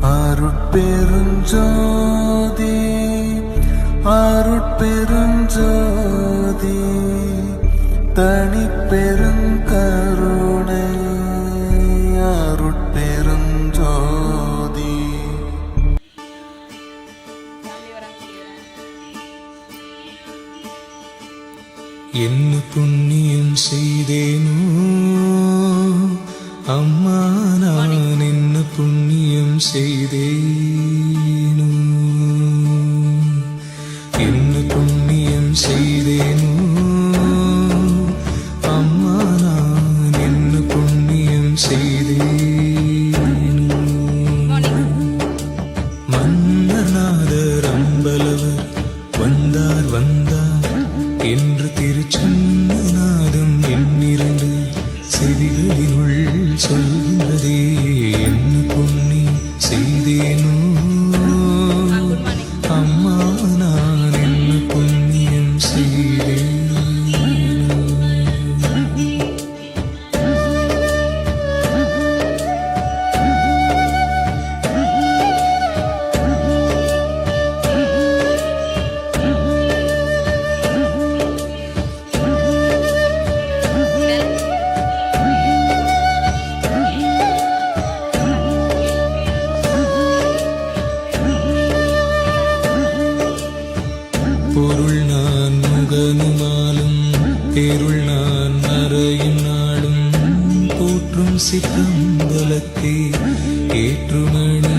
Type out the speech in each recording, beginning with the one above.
அருட்பெருஞ்சோதி அருட்பெருஞ்சோதி தனிப்பெருங்கருணை அருட்பெருஞ்சோதி. என்ன புண்ணியம் செய்தேனோ அம்மா, நான் என்ன புண்ணியம் செய்தேனோ, என்ன புண்ணியம் செய்தேனோ அம்மா, நான் என்ன புண்ணியம் செய்தேனோ. மன்னநாதர் அம்பலவர் வந்தார் வந்தார் என்று திருச்சன்னநாதம் எண்ணிரண்டு செவிகளினுள் சொல்கிறதே. என்ன புண்ணியம் செய்தேனோ அம்மா, நான் என்ன புண்ணியம் செய்தேனோ. பொருள் நான் முகனுமாலும் பேருள் நான் மறையும் நாளும் போற்றும் சிற்றம்பலத்தே ஏற்றுமணி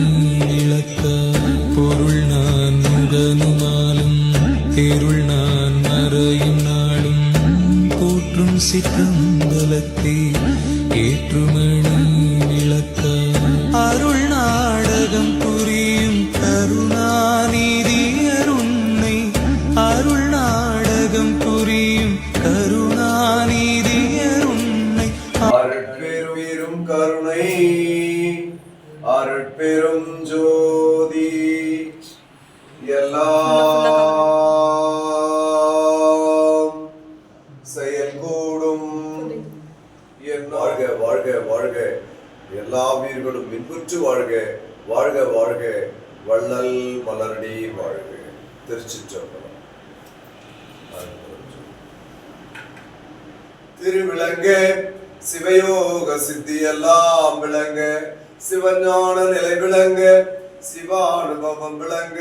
விளக்கா. பொருள் நான் முகனுமாலும் பேருள் நான் மறையும் நாளும் போற்றும் சிற்றம்பலத்தே ஏற்றுமணி விளக்கா. அருள் நாடகம் புரியும் கருணாநிதி அருணை, அருள் நாடகம் புரியும் கருணாநிதி அருணை. அருட்பெரும் கருணை அருட்பெரும் ஜோதி எல்லாம் செயல்கூடும். வாழ்க வாழ்க வாழ்க எல்லா உயிர்களும் மின்புற்று வாழ்க வாழ்க வாழ்க வள்ளல் மலரடி வாழ்க. திருச்சிற்றம்பலம். திருவிளங்க சிவயோக சித்தி எல்லாம் விளங்க, சிவஞான நிலை விளங்க, சிவானுபவம் விளங்க.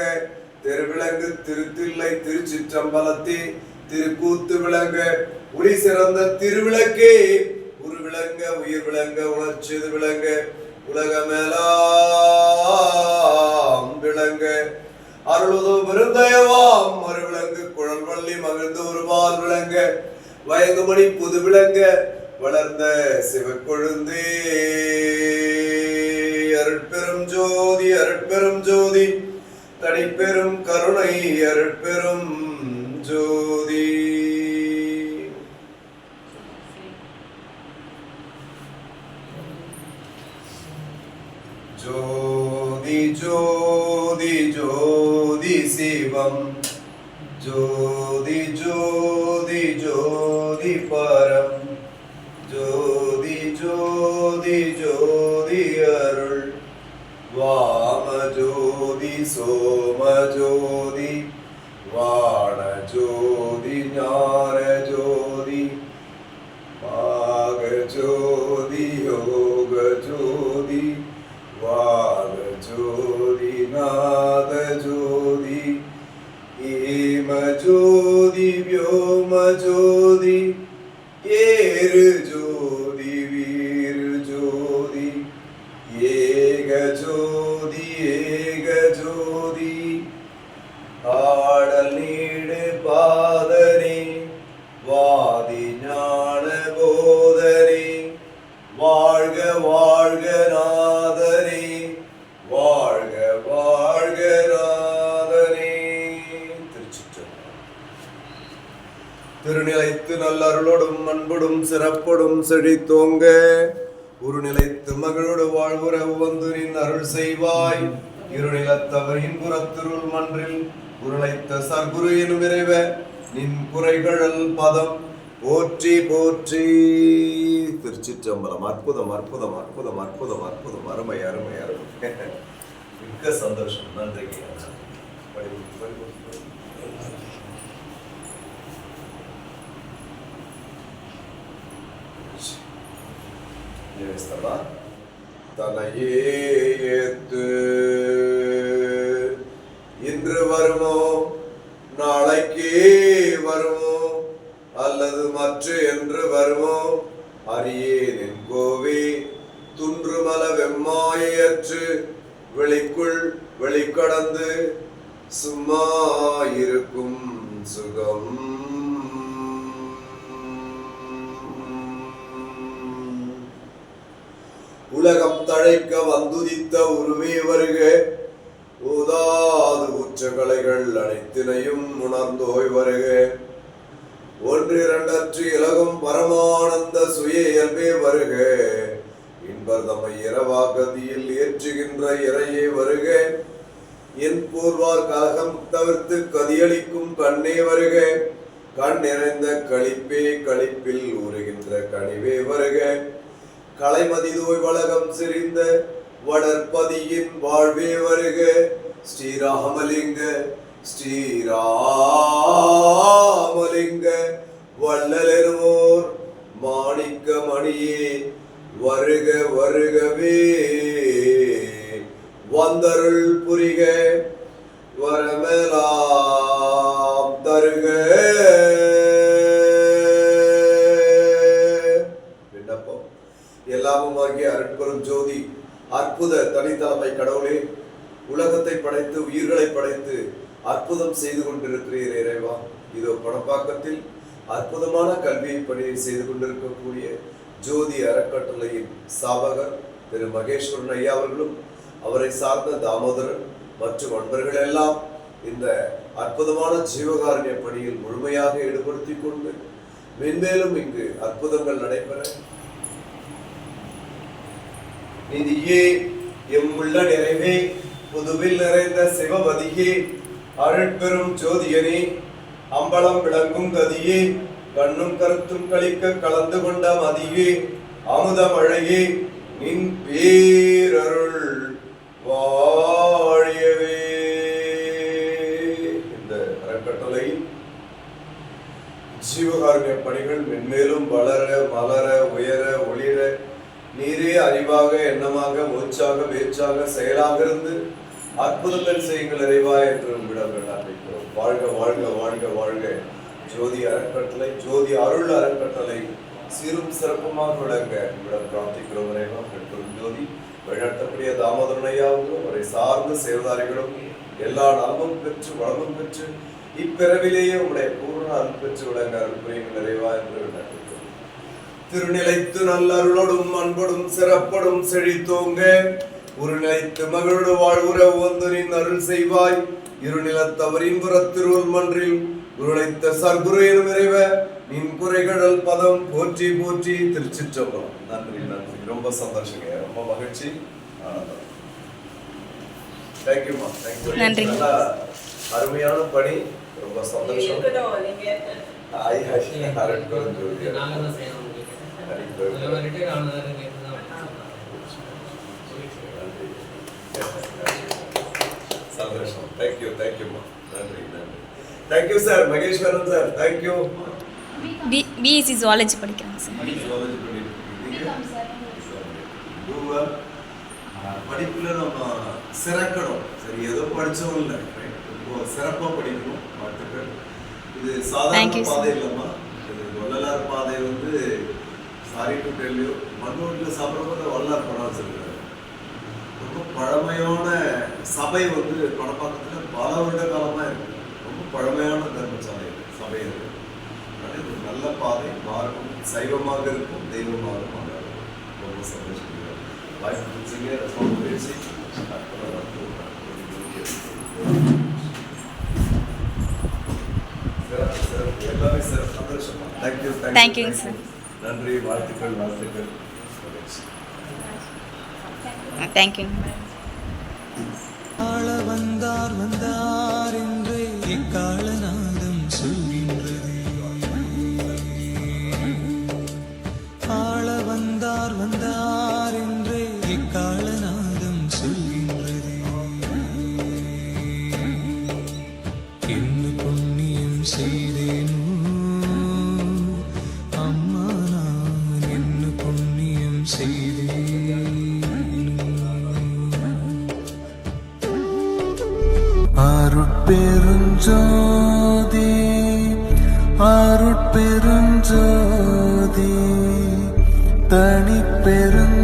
திருவிளங்கு திருத்தில்லை திருச்சிற்றம்பலத்தே திருக்கூத்து விளங்க, ஒளி சிறந்த திருவிளக்கே உரு விளங்க, உயிர் விளங்க, உணர்ச்சிது விளங்க, உலகமெல்லாம் விளங்க. அருளுதோ பெருந்தயவாம் மறுவிளங்கு குழல் வள்ளி மகிழ்ந்து ஒருவால் விளங்க, வயங்குமணி புது விளங்க, வளர்ந்த சிவக்கொழுந்தே. அருட்பெரும் ஜோதி அருட்பெரும் ஜோதி தனிப்பெரும் கருணை அருட்பெரும் ஜோதி. ஜோதி ஜோதி ஜோதி சிவம், ஜோதி ஜோதி ஜோதி பரம், ஜோதி ஜோதி ஜோதி அருள், வாம ஜோதி சோம ஜோதி, வாண ஜோதி ஞான ஜோதி, மாக ஜோதி யோக ஜோதி, வாக ஜோதி நாத ஜோதி, ஏம ஜோதி வியோம ஜோதி, ஏரு ஜோதி வீரு ஜோதி, ஏக ஜோதி ஏக ஜோதி, ஆடல் நீடு பாதனே வாதி ஞான போதனே, வாழ்க வாழ்க நாதனே, வாழ்க வாழ்க நாதனே. திருச்சிற்றம்பலம். திருநிலைத்து நல்லருளோடும் அன்புடும் சிறப்பொடும் செழித்தோங்க, உருநிலைத்து மகளோடு வாழ்வுறவு வந்து நின் அருள் செய்வாய். இருநிலத்தவர் இன்புறத்திருள் மன்றில் உருளைத்த சர்க்குரு எனும் இறைவ நின் குறைகழல் பதம் போற்றி போற்றி. திருச்சிற்றம்பலம். அற்புதம் அற்புதம் அற்புதம் அற்புதம் அற்புதம், அருமை அருமை அருமை. மிக்க சந்தோஷம். நன்றிங்க. தலையே ஏத்து இன்று வருமோ நாளைக்கே வருமோ அல்லது மற்ற என்று வருமோ அறியேன் கோவே துன்றுமல வெம்மாயற்று வெளிக்குள் வெளிக்கடந்து சும்மா இருக்கும் சுகம். உலகம் தழைக்க வந்துதித்த உருமே வருக ஓதாது உற்ற கலைகள் அனைத்தினையும் உணர்ந்தோய் வருக. ஒன்றிரண்டற்று இலகும் பரமானந்த சுய இயல்பே வருக. இன்பர்தமை இரவாகதியில் ஏற்றுகின்ற இறையே வருக. என் போர்வார் கலகம் தவிர்த்து கதியளிக்கும் கண்ணே வருக. கண் நிறைந்த களிப்பே களிப்பில் ஊறுகின்ற கனிவே வருக. கலைமதிதோய் வளகம் சிரிந்த வடற்பதியின் வாழ்வே வருக. ஸ்ரீராமலிங்க ஸ்ரீராமலிங்க வள்ளலெனுமோர் மாணிக்க மணியே வருக வருகவே. வந்தருள் புரிக வரமெலாம் தருக. விண்ணப்பம். எல்லாமுமாகிய அருட்பெரும் ஜோதி அற்புத தனித்தலைமை கடவுளே, உலகத்தை படைத்து உயிர்களை படைத்து அற்புதம் செய்து கொண்டிருக்கிறீர் இறைவா. இதோ பணப்பாக்கத்தில் அற்புதமான கல்வியை பணியை செய்து கொண்டிருக்கக்கூடிய ஜோதி அறக்கட்டளையின் ஸ்தாபகர் திரு மகேஸ்வரன் ஐயா அவர்களும் அவரை சார்ந்த தாமோதரன் மற்றும் அன்பர்கள் எல்லாம் இந்த அற்புதமான ஜீவகாருண்ய பணியில் முழுமையாக ஈடுபடுத்தி கொண்டு மென்மேலும் இங்கு அற்புதங்கள் நடைபெற நிதியே எம்முள்ள நிறைவே புதுவில் நிறைந்த சிவபதியே அருட்பெரும் ஜோதியனே அம்பலம் விளங்கும் கதியே கண்ணும் கருத்தும் கழிக்க கலந்து கொண்ட மதியே அமுத மழையே நின் பேரருள் வாழியவே. இந்த அறக்கட்டளை ஜீவகாருண்ய பணிகள் மென்மேலும் வளர மலர உயர ஒளிர நீரே அறிவாக எண்ணமாக மூச்சாக வேச்சாக செயலாக இருந்து அற்புதங்கள் செய்யுங்கள் இறைவா என்று உங்களிடம் விண்ணப்பிக்கிறோம். வாழ்க வாழ்க வாழ்க வாழ்க ஜோதி அறக்கட்டளை, ஜோதி அருள் அறக்கட்டளை சீரும் சிறப்புமாக விளங்க உங்களிடம் பிரார்த்திக்கிறோம் இறைவா. பெற்றோர் ஜோதி வழிநடத்தக்கூடிய தாமோதரனையாவும் அவரை சார்ந்த சேவதாரிகளும் எல்லா நலமும் பெற்று வளமும் பெற்று இப்பிறவிலேயே உங்களுடைய பூர்ண அருள் பெற்று விளங்க அருள் புரியுங்கள் இறைவா என்று விண்ணப்பிக்கிறோம். திருநிலைத்து நல்லருளோடும் அன்போடும் சிறப்படும் செழித்தோங்க ஒரு நிலைத்து மகளோடு வாழ்வுற ஒந்தனின் அருள் செய்வாய். இருநிலத்தவரின் புறத்திருள் மன்றில் குருளைத்த சர்க்குரு எனும் இறைவ நின் குறைகடல் பதம் போற்றி போற்றி. திருச்சிற்றம்பலம். நன்றி நன்றி. ரொம்ப சந்தோஷங்க, ரொம்ப மகிழ்ச்சி, ஆனந்தம். தேங்க்யூமா, தேங்க்யூ. நல்லா அருமையான பணி, ரொம்ப சந்தோஷம். சந்தோஷம். தேங்க்யூ தேங்க்யூமா. நன்றி நன்றி. Thank you sir Maheswaran sir. Thank you. BSc zoology படிக்கிறாங்க சார். படிப்புல நம்ம சிறக்கணும். சரி, ஏதோ படிச்சோம் இல்லை, ரொம்ப சிறப்பா படிக்கணும். வாழ்த்துக்கள். இது சாதாரண பாதை இல்லம்மா, இது வள்ளலார் பாதை. வந்து சாரி டு டெல் யூ, மண்ணூட்டில் சாப்பிடும்போது வள்ளலார் படம் வச்சிருக்காரு. ரொம்ப பழமையான சபை வந்து பணப்பாக்கத்தில் பல வருட காலமாக இருக்கு. ரொம்ப பழமையான தர்மசாலை சபை இருக்கு. ஒரு நல்ல பாதை, மார்க்கம் சைவமாக இருக்கும், தெய்வமாக மாறும். ரொம்ப சந்தோஷம். வாய்ப்பு பிடிச்சிங்க, ரொம்ப முயற்சி. எல்லாமே சார் சந்தோஷமா. Thank you thank you sir. நன்றி. வாழ்த்துக்கள் வாழ்த்துக்கள். தேங்க்யூ. ஆள வந்தார் வந்தார் என்று எக்காலநாதம் சொல்கின்றது. ஆள வந்தார் வந்தார் என்று எக்காலநாதம் சொல்கின்றது. அருட்பெருஞ்சோதி அருட்பெருஞ்சோதி தனிப்பெருங்கருணை